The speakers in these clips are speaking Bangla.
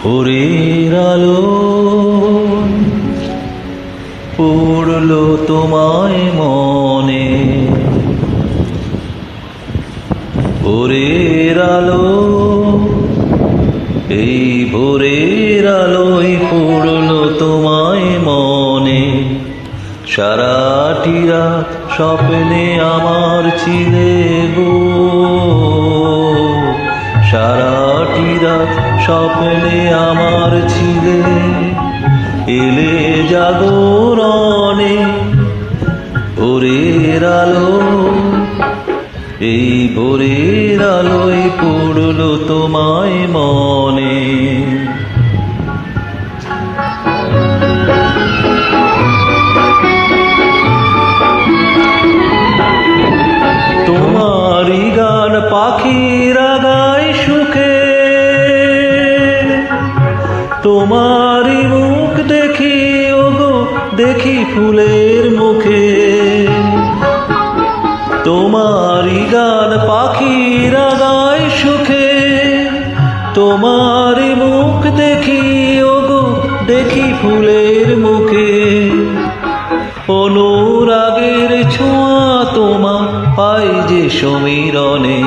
ভোরের আলো পড়লো তোমায় মনে, ভোরের আলো, এই ভোরের আলোয় পড়লো তোমায় মনে। সারাটি রাত স্বপ্নে আমার ছিলে গো, সারাটি রাত স্বপ্নে আমার ছিলে, এলে জাগরণে। ভোরের আলো, এই ভোরের আলোয় পড়লো তোমায় মনে। তোমারই গান পাখিরা গায় সুখে, তোমারই মুখ দেখি ওগো দেখি ফুলের মুখে। তোমারই গান পাখিরা গায় সুখে, তোমারই মুখ দেখি ওগো দেখি ফুলের মুখে। অনুরাগের ছোঁয়া তোমার পাই যে সমীরণে।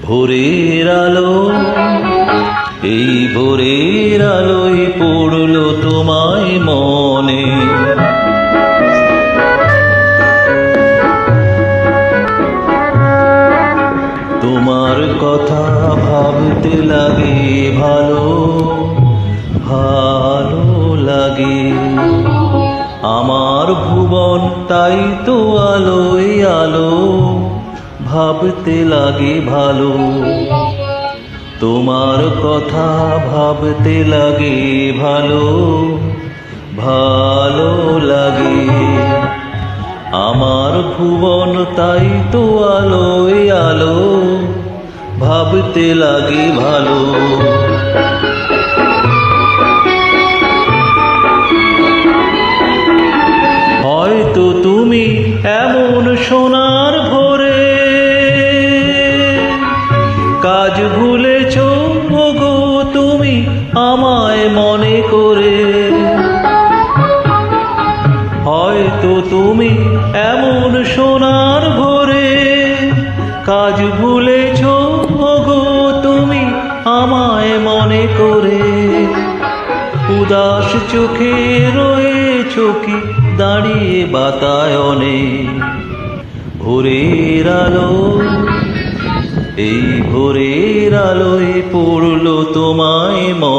ভোরের আলো, এই ভোরের আলোয় পড়লো তোমায় মনে। তোমার কথা ভাবতে লাগে ভালো, ভালো লাগে। আমার ভুবন তাই তো আলোয় আলো, ভাবতে লাগে ভালো। তোমার কথা ভাবতে লাগে ভালো, ভালো লাগে। আমার ভুবন তাই তো আলোয় আলো, ভাবতে লাগে ভালো। হয়তো তুমি এমন সোনার ভোরে কাজ ভুলেছ গো তুমি আমায় মনে করে। হয়তো তুমি এমন সোনার ভোরে কাজ ভুলেছ গো তুমি আমায় মনে করে। উদাস চোখে রয়েছ কি দাঁড়িয়ে বাতায়নে। ভোরের আলো, এই ভোরের আলোয় পড়লো তোমায় মনে।